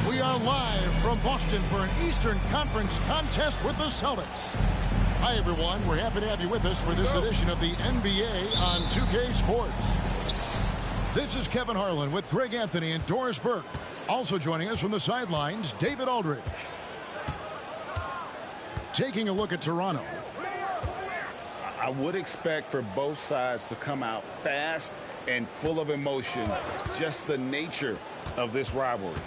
We are live from Boston for an Eastern Conference contest with the Celtics. Hi, everyone. We're happy to have you with us for this edition of the NBA on 2K Sports. This is Kevin Harlan with Greg Anthony and Doris Burke. Also joining us from the sidelines, David Aldridge. Taking a look at Toronto. I would expect for both sides to come out fast and full of emotion, just the nature of this rivalry.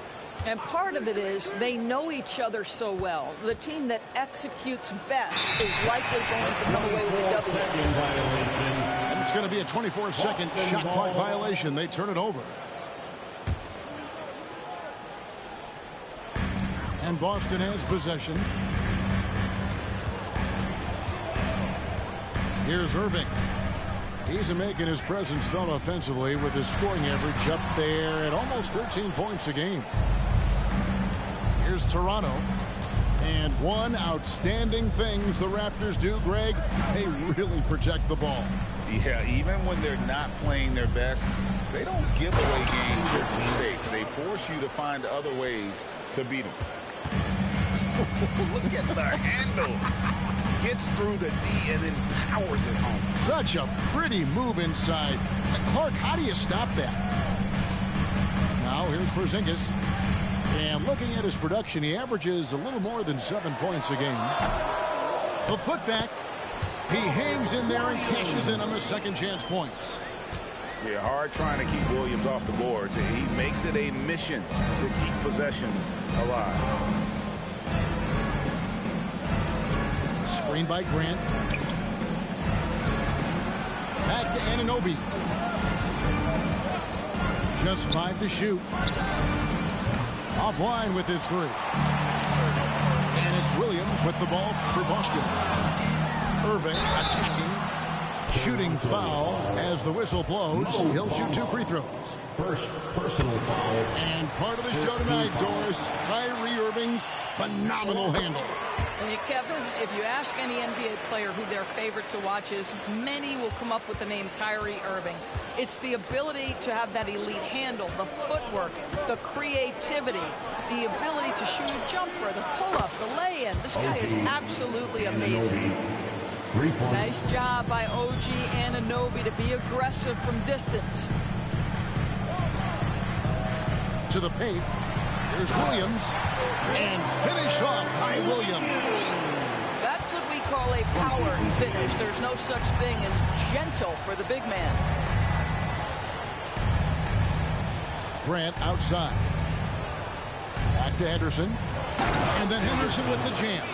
And part of it is they know each other so well. The team that executes best is likely going to come away with a W. And it's going to be a 24-second shot clock violation. They turn it over. And Boston has possession. Here's Irving. He's making his presence felt offensively with his scoring average up there at almost 13 points a game. Here's Toronto. And one outstanding things the Raptors do, Greg, they really protect the ball. Yeah, even when they're not playing their best, they don't give away games with mistakes. They force you to find other ways to beat them. Look at the handles. Gets through the D and then powers it home. Such a pretty move inside. Clark, how do you stop that? Now here's Porzingis. And looking at his production, he averages a little more than 7 points a game. The putback. He hangs in there and cashes in on the second chance points. Yeah, hard trying to keep Williams off the boards. He makes it a mission to keep possessions alive. Screen by Grant. Back to Anunoby. Just 5 to shoot. Offline with his 3. And it's Williams with the ball for Boston. Irving attacking. Shooting foul as the whistle blows. He'll shoot 2 free throws. First personal foul. And part of the show tonight, Doris, Kyrie Irving's phenomenal handle. And Kevin, if you ask any NBA player who their favorite to watch is, many will come up with the name Kyrie Irving. It's the ability to have that elite handle, the footwork, the creativity, the ability to shoot a jumper, the pull-up, the lay-in. This guy is absolutely amazing. Nice job by OG Anunoby to be aggressive from distance. To the paint. Here's Williams. And finished off by Williams. That's what we call a power finish. There's no such thing as gentle for the big man. Grant outside. Back to Henderson. And then Henderson with the jam.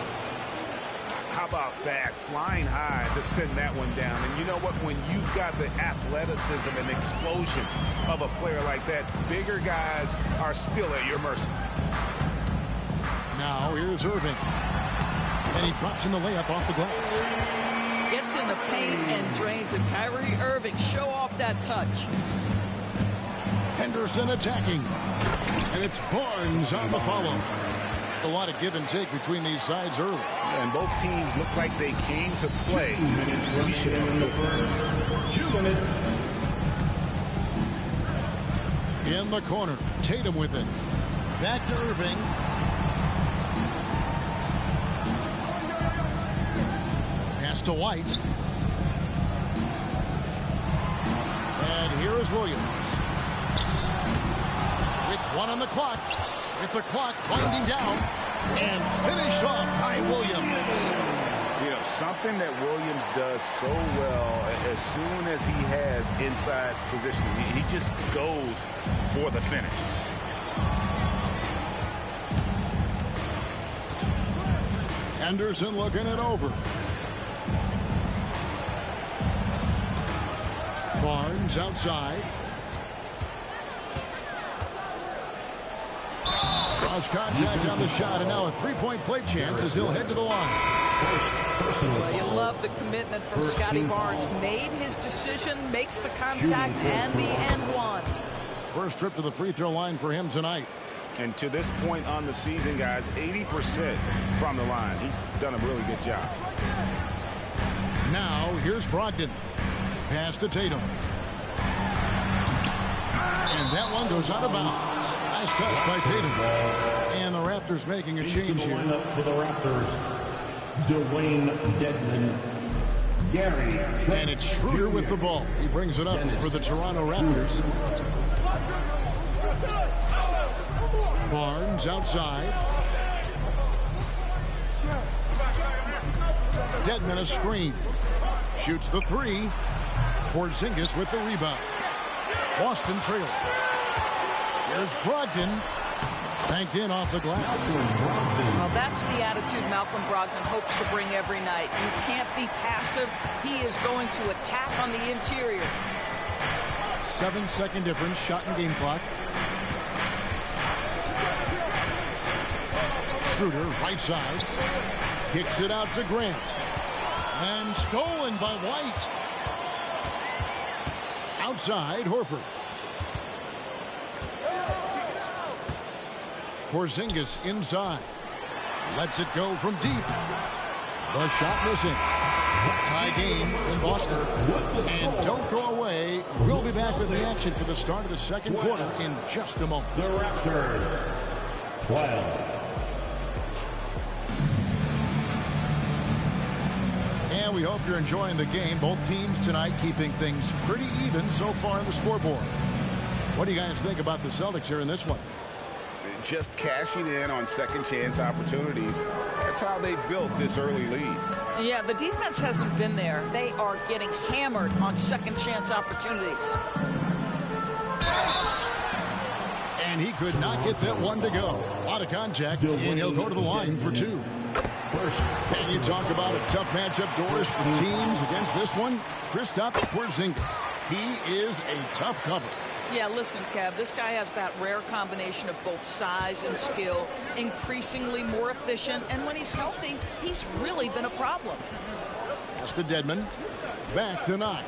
How about that? Flying high to send that one down. And you know what? When you've got the athleticism and explosion of a player like that, bigger guys are still at your mercy. Now here's Irving. And he drops in the layup off the glass. Gets in the paint and drains it. Kyrie Irving, show off that touch. Henderson attacking. And it's Barnes on the follow. A lot of give and take between these sides early. And both teams look like they came to play. We should have the first 2 minutes. In the corner, Tatum with it. Back to Irving. Pass to White. And here is Williams. with 1 on the clock. With the clock winding down. And finished off by Williams. You know, something that Williams does so well, as soon as he has inside position, he just goes for the finish. Anderson looking it over. Barnes outside. Draws contact on the shot, and now a three-point play chance as he'll head to the line. Well, you love the commitment from Scotty Barnes. Made his decision, makes the contact, and the and one. First trip to the free throw line for him tonight. And to this point on the season, guys, 80% from the line. He's done a really good job. Now, here's Brogdon. Pass to Tatum. And that one goes out of bounds. Nice touch by Tatum. And the Raptors making a change here. For the Raptors, Dwayne Dedmon, Gary. And it's Schroeder with the ball. He brings it up for the Toronto Raptors. Barnes outside. Dedmon a screen. Shoots the three. Porzingis with the rebound. Boston trails. There's Brogdon. Banked in off the glass. Well, that's the attitude Malcolm Brogdon hopes to bring every night. You can't be passive. He is going to attack on the interior. 7-second difference, shot and game clock. Schroeder, right side. Kicks it out to Grant. And stolen by White. Outside, Horford. Porzingis inside. Lets it go from deep. The shot missing. Tie game in Boston. And don't go away. We'll be back with the action for the start of the second quarter in just a moment. The Raptors, 12. And we hope you're enjoying the game. Both teams tonight keeping things pretty even so far on the scoreboard. What do you guys think about the Celtics here in this one? Just cashing in on second chance opportunities. That's how they built this early lead. Yeah, the defense hasn't been there. They are getting hammered on second chance opportunities. And he could not get that one to go. Out of contact, and he'll go to the line for two. Can you talk about a tough matchup, Doris, for teams against this one? Kristaps Porzingis. He is a tough cover. Yeah, listen, Kev, this guy has that rare combination of both size and skill, increasingly more efficient, and when he's healthy, he's really been a problem. Pass to Dedmon. Back to Knox.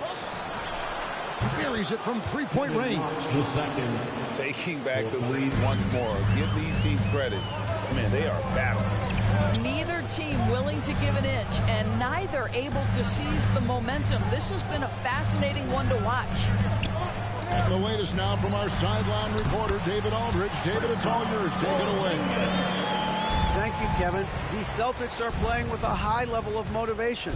Buries it from three-point range. The second. Taking back the lead once more. Give these teams credit. Man, they are battling. Neither team willing to give an inch, and neither able to seize the momentum. This has been a fascinating one to watch. And the latest now from our sideline reporter, David Aldridge. David, it's all yours. Take it away. Thank you, Kevin. The Celtics are playing with a high level of motivation.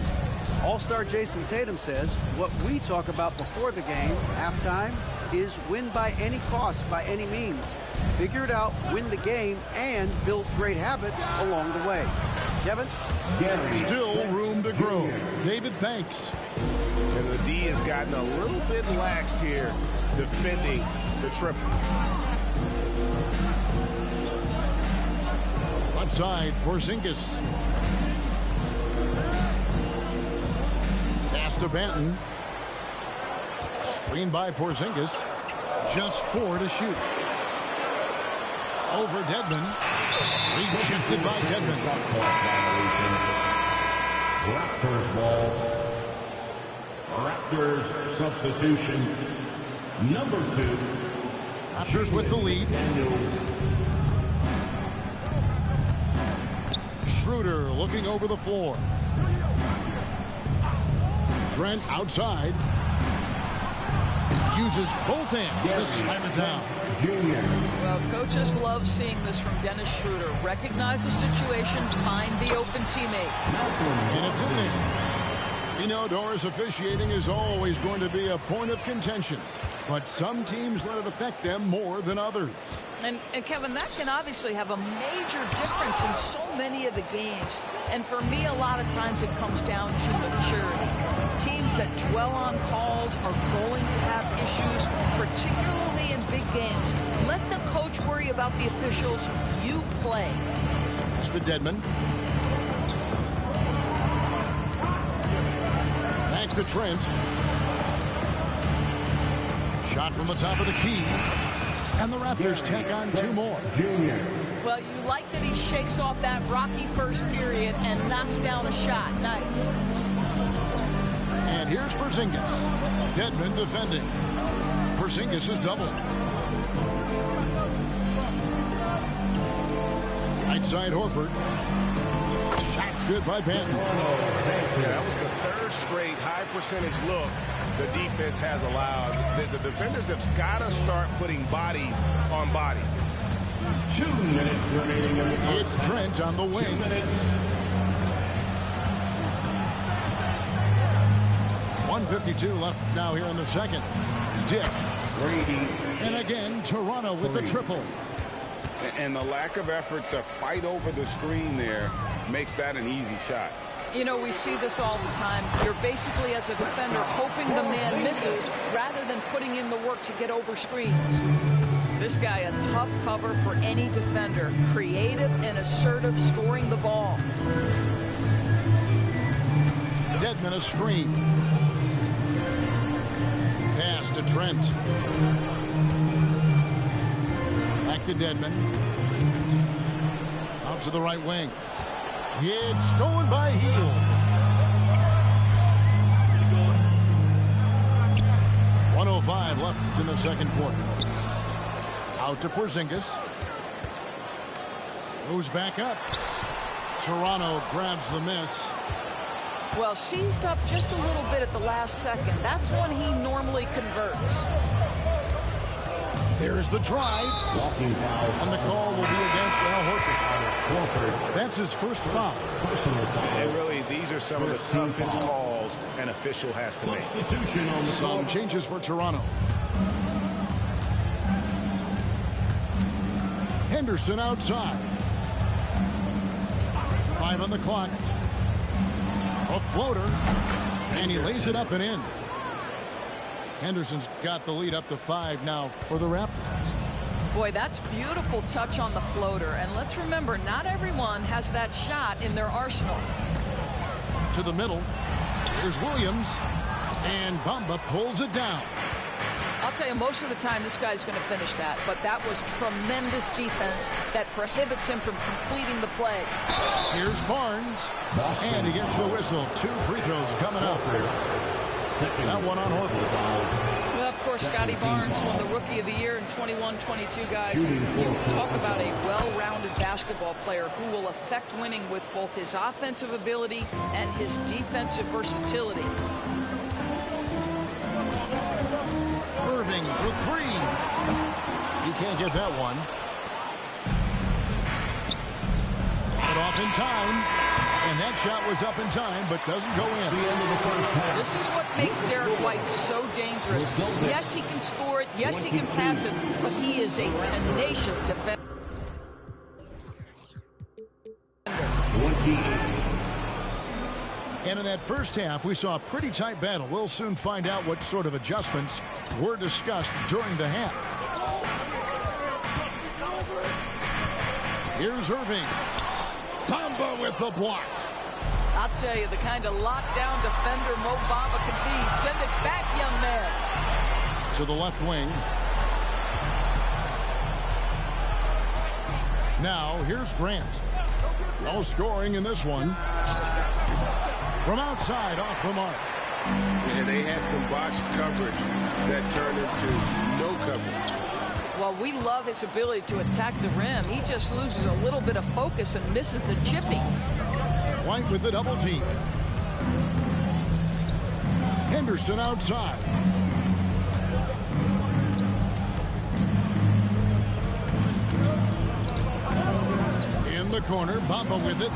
All-star Jason Tatum says, what we talk about before the game, halftime, is win by any cost, by any means. Figure it out, win the game, and build great habits along the way. Kevin? Still room to grow. David, thanks. And the D has gotten a little bit laxed here, defending the triple. Left side, Porzingis. Pass to Banton. Screen by Porzingis. Just 4 to shoot. Over Dedmon. Rejected by Dedmon. Raptors ball. Raptors substitution. Number 2. Raptors with the lead. Schroeder looking over the floor. Trent outside. Uses both hands to slam it down. Well, coaches love seeing this from Dennis Schroeder. Recognize the situation, find the open teammate. And it's in there. We know Doris officiating is always going to be a point of contention. but some teams let it affect them more than others. And Kevin, that can obviously have a major difference in so many of the games. And for me, a lot of times it comes down to maturity. Teams that dwell on calls are going to have issues, particularly in big games. Let the coach worry about the officials. You play. It's to Dedmon. Back to Trent. Shot from the top of the key. And the Raptors tack on 2 more. Well, you like that he shakes off that rocky first period and knocks down a shot. Nice. And here's Porzingis. Dedmon defending. Porzingis is doubled. Right side Horford. Shot's good by Banton. Yeah, that was the 3rd straight high percentage look the defense has allowed. The defenders have got to start putting bodies on bodies. 2 minutes remaining in the first. It's Trent on the wing. 2 minutes. 1:52 left now here in the second. Dick. Brady. And again, Toronto with the triple. And the lack of effort to fight over the screen there makes that an easy shot. You know, we see this all the time. You're basically, as a defender, hoping the man misses rather than putting in the work to get over screens. This guy, a tough cover for any defender. Creative and assertive scoring the ball. Dedmon a screen. Pass to Trent. Back to Dedmon. Out to the right wing. It's stolen by Heel. .105 left in the second quarter. Out to Porzingis. Goes back up. Toronto grabs the miss. Well, seized up just a little bit at the last second. That's when he normally converts. There's the drive. Walking foul. And the call will be against Al Horford. That's his first foul. And really, these are some of the toughest calls an official has to make. Substitution on the Some changes for Toronto. Henderson outside. 5 on the clock. A floater. And he lays it up and in. Henderson's got the lead up to 5 now for the Raptors. Boy, that's beautiful touch on the floater. And let's remember, not everyone has that shot in their arsenal. To the middle. Here's Williams. And Bamba pulls it down. I'll tell you, most of the time this guy's going to finish that. But that was tremendous defense that prohibits him from completing the play. Here's Barnes. And he gets the whistle. 2 free throws coming up. That one on Horford. Well, of course, Scotty Barnes won the Rookie of the Year in 21-22, guys. You talk about a well-rounded basketball player who will affect winning with both his offensive ability and his defensive versatility. Irving for 3. He can't get that one. Got off in time. And that shot was up in time, but doesn't go in. This is what makes Derek White so dangerous. Yes, he can score it. Yes, he can pass it. But he is a tenacious defender. And in that first half, we saw a pretty tight battle. We'll soon find out what sort of adjustments were discussed during the half. Here's Irving. Bamba with the block. I'll tell you, the kind of lockdown defender Mo Bamba can be. Send it back, young man. To the left wing. Now, here's Grant. No scoring in this one. From outside, off the mark. And they had some botched coverage that turned into no coverage. Well, we love his ability to attack the rim. He just loses a little bit of focus and misses the chipping. White with the double team. Henderson outside. In the corner, Bamba with it.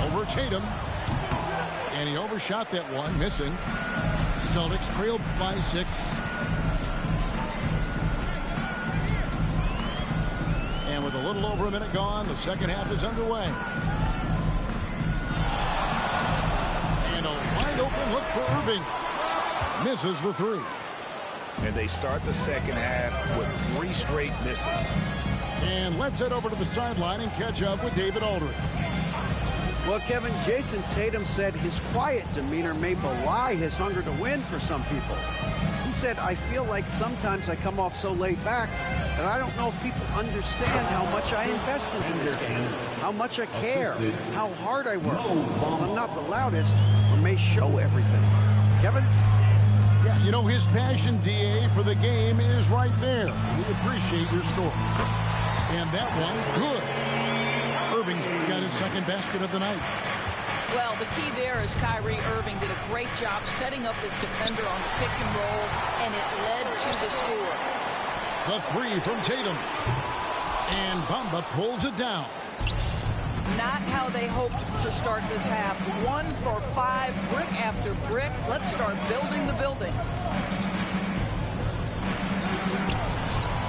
Over Tatum. And he overshot that one, missing. Celtics trailed by 6. little over a minute gone. The second half is underway. And a wide open look for Irving. Misses the three. And they start the second half with 3 straight misses. And let's head over to the sideline and catch up with David Aldridge. Well, Kevin, Jason Tatum said his quiet demeanor may belie his hunger to win for some people. He said, I feel like sometimes I come off so laid back that I don't know if people understand how much I invest into this game, how much I care, how hard I work. Because I'm not the loudest or may show everything. Kevin? Yeah, you know, his passion, DA, for the game is right there. We appreciate your story. And that one, good. Irving's got his second basket of the night. Well, the key there is Kyrie Irving did a great job setting up his defender on the pick and roll, and it led to the score. The three from Tatum. And Bamba pulls it down. Not how they hoped to start this half. 1 for 5, brick after brick. Let's start building the building.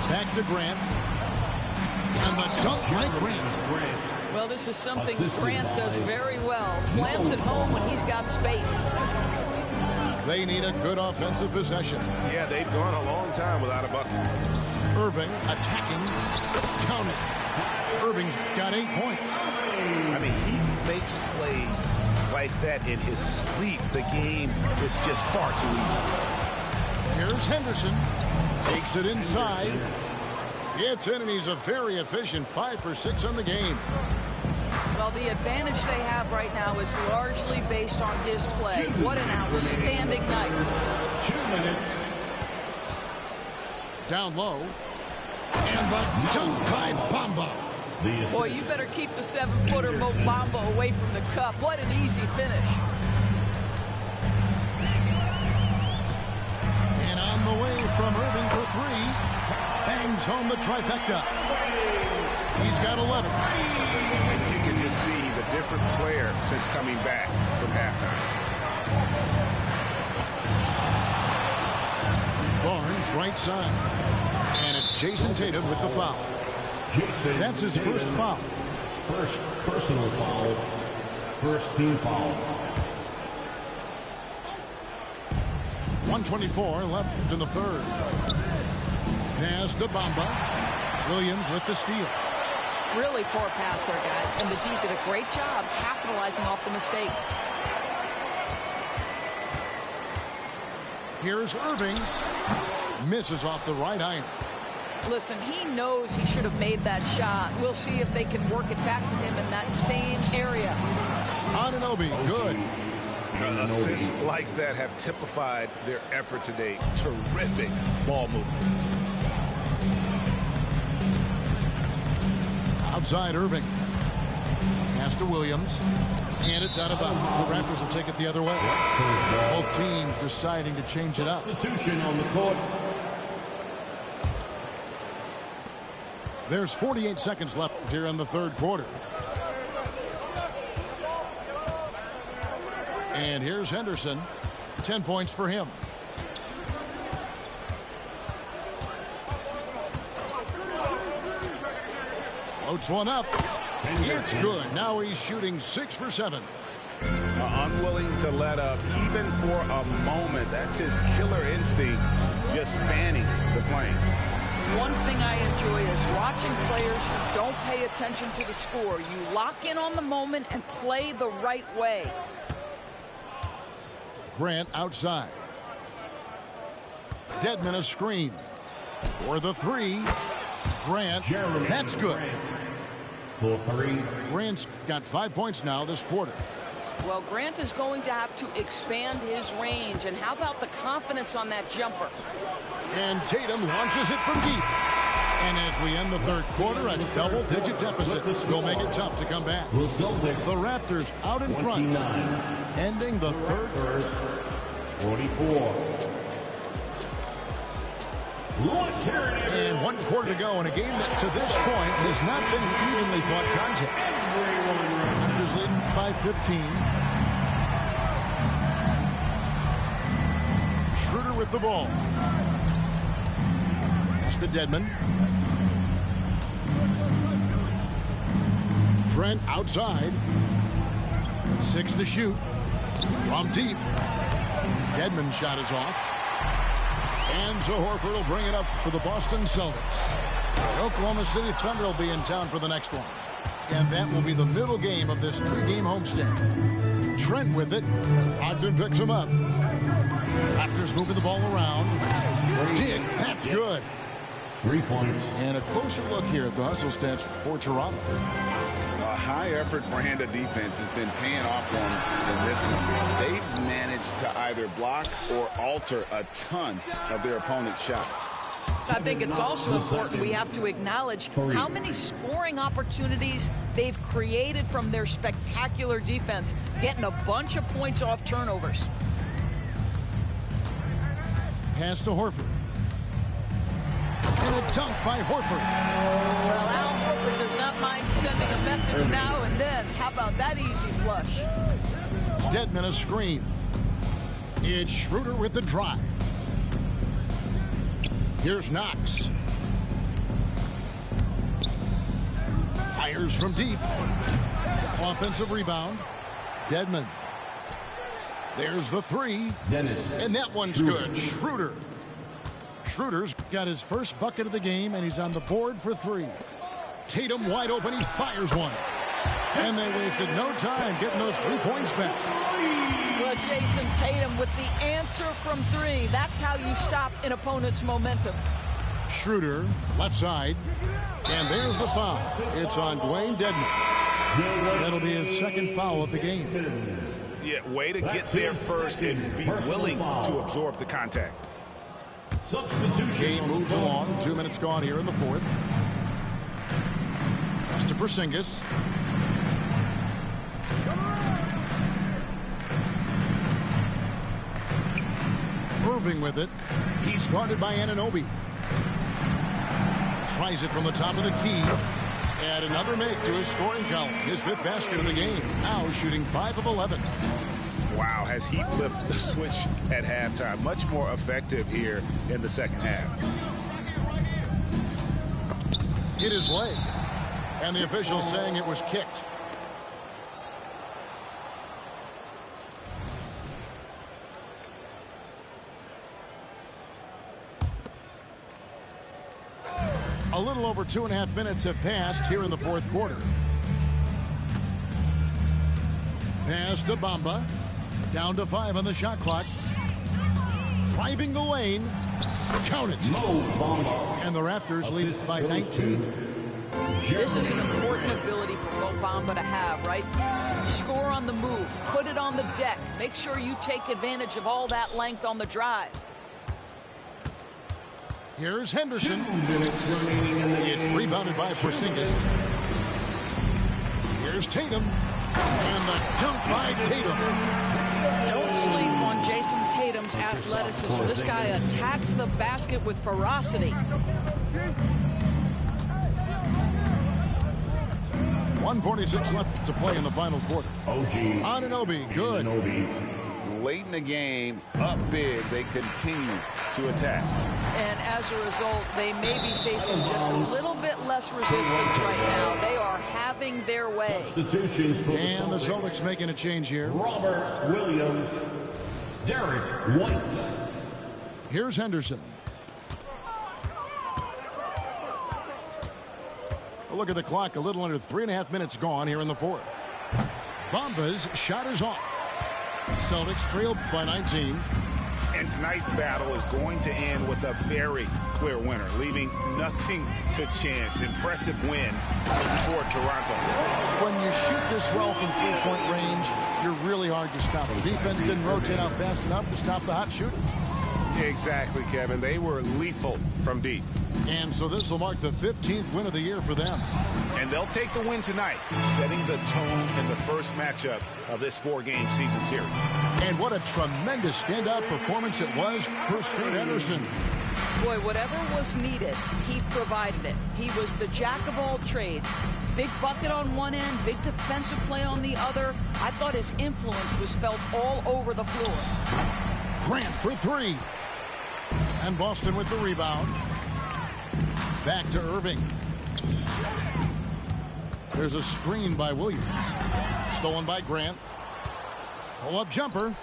Back to Grant. And the dunk by Grant. Well, this is something Grant does very well. Slams it home when he's got space. They need a good offensive possession. Yeah, they've gone a long time without a bucket. Irving attacking. Count it. Irving's got 8 points. I mean, he makes plays like that in his sleep. The game is just far too easy. Here's Henderson. Takes it inside. Gets in, and he's a very efficient 5 for 6 on the game. Well, the advantage they have right now is largely based on his play. What an outstanding night. 2 minutes. Down low. And the dunk by Bamba. Boy, you better keep the 7-footer Mo Bamba away from the cup. What an easy finish. And on the way from Irving for 3. Bangs home the trifecta. He's got 11. And you can just see he's a different player since coming back from halftime. Barnes right side. And it's Jason Tatum with the foul. That's his first foul. First personal foul. First team foul. 1:24 left in the third. Pass to Bamba. Williams with the steal. Really poor pass there, guys. And the D did a great job capitalizing off the mistake. Here's Irving. Misses off the right iron. Listen, he knows he should have made that shot. We'll see if they can work it back to him in that same area. Anunoby, good. Assists like that have typified their effort today. Terrific ball movement. Outside Irving. Pass to Williams. And it's out of bounds. The Raptors will take it the other way. Both teams deciding to change it up. Substitution on the court. There's 48 seconds left here in the third quarter. And here's Henderson. 10 points for him. Floats one up. It's good. Now he's shooting 6 for 7. Unwilling to let up even for a moment. That's his killer instinct, just fanning the flame. One thing I enjoy is watching players who don't pay attention to the score. You lock in on the moment and play the right way. Grant outside. Dedmon a screen. For the 3. Grant. That's good. For 3. Grant's got 5 points now this quarter. Well, Grant is going to have to expand his range. And how about the confidence on that jumper? And Tatum launches it from deep. And as we end the third quarter, a double-digit deficit will make it tough to come back. The Raptors out in front, ending the third. 44. And 1 quarter to go in a game that to this point has not been an evenly fought contest. Raptors leading by 15. Schroeder with the ball. Pass to Dedmon. Trent outside. 6 to shoot. From deep. Dedmon's shot is off. And so Horford will bring it up for the Boston Celtics. The Oklahoma City Thunder will be in town for the next one. And that will be the middle game of this 3-game homestand. Trent with it. Ogden picks him up. Raptors moving the ball around. Dig. That's good. 3 points. And a closer look here at the hustle stats for Toronto. A high-effort brand of defense has been paying off for them in this one. They've managed to either block or alter a ton of their opponent's shots. I think it's also important we have to acknowledge how many scoring opportunities they've created from their spectacular defense, getting a bunch of points off turnovers. Pass to Horford. And a dunk by Horford. Well, Al Horford does not mind sending a message now and then. How about that easy flush? Dedmon a screen. It's Schroeder with the drive. Here's Knox. Fires from deep. Offensive rebound. Dedmon. There's the 3. Dennis. And that one's good. Schroeder. Schroeder's got his first bucket of the game, and he's on the board for 3. Tatum wide open. He fires one. And they wasted no time getting those 3 points back. Well, Jason Tatum with the answer from 3. That's how you stop an opponent's momentum. Schroeder, left side. And there's the foul. It's on Dwayne Dedmon. That'll be his second foul of the game. Yeah, way to get there first and be willing to absorb the contact. Game moves along. 2 minutes gone here in the fourth. Pass to Porzingis. Irving with it. He's guarded by Anunoby. Tries it from the top of the key. And another make to his scoring column. His 5th basket of the game. Now shooting 5 of 11. Wow, has he flipped the switch at halftime. Much more effective here in the second half. Hit his leg. And the officials saying it was kicked. A little over 2.5 minutes have passed here in the fourth quarter. Pass to Bamba. Down to 5 on the shot clock. Driving the lane. Count it. And the Raptors lead by 19. This is an important ability for Mo Bamba to have, right? Score on the move. Put it on the deck. Make sure you take advantage of all that length on the drive. Here's Henderson. It's rebounded by Porzingis. Here's Tatum. And the dunk by Tatum. Don't sleep on Jason Tatum's athleticism. This guy attacks the basket with ferocity. 1:46 left to play in the final quarter. Anunoby, good. Late in the game, up big, they continue to attack. And as a result, they may be facing just a little bit less resistance right now. They are having their way. And the Celtics making a change here. Robert Williams, Derek White. Here's Henderson. A look at the clock. A little under 3.5 minutes gone here in the fourth. Bamba's shot is off. Celtics trail by 19. And tonight's battle is going to end with a very clear winner, leaving nothing to chance. Impressive win for Toronto. When you shoot this well from three-point range, you're really hard to stop. The defense didn't rotate out fast enough to stop the hot shooters. Exactly, Kevin. They were lethal from deep. And so this will mark the 15th win of the year for them. And they'll take the win tonight, setting the tone in the first matchup of this 4-game season series. And what a tremendous standout performance it was for Scoot Henderson. Boy, whatever was needed, he provided it. He was the jack of all trades. Big bucket on one end, big defensive play on the other. I thought his influence was felt all over the floor. Grant for 3. And Boston with the rebound. Back to Irving. There's a screen by Williams. Stolen by Grant. Pull-up jumper.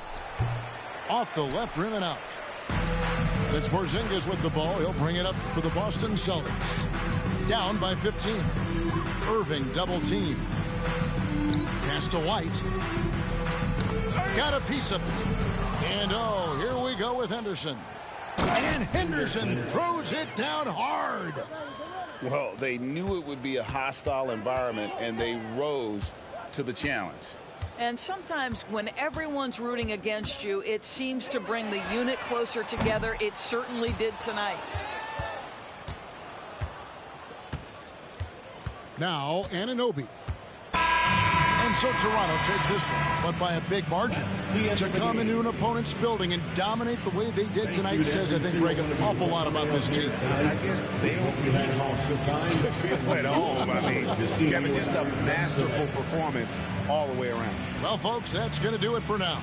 Off the left rim and out. It's Porzingis with the ball. He'll bring it up for the Boston Celtics. Down by 15. Irving double team. Pass to White. Got a piece of it. And oh, here we go with Henderson. And Henderson throws it down hard. Well, they knew it would be a hostile environment, and they rose to the challenge. And sometimes when everyone's rooting against you, it seems to bring the unit closer together. It certainly did tonight. Now, Anunoby. And so Toronto takes this one, but by a big margin. To come into an opponent's building and dominate the way they did tonight says, I think, Greg, an awful lot about this team. I guess they don't need to feel at home. I mean, Kevin, just a masterful performance all the way around. Well, folks, that's going to do it for now.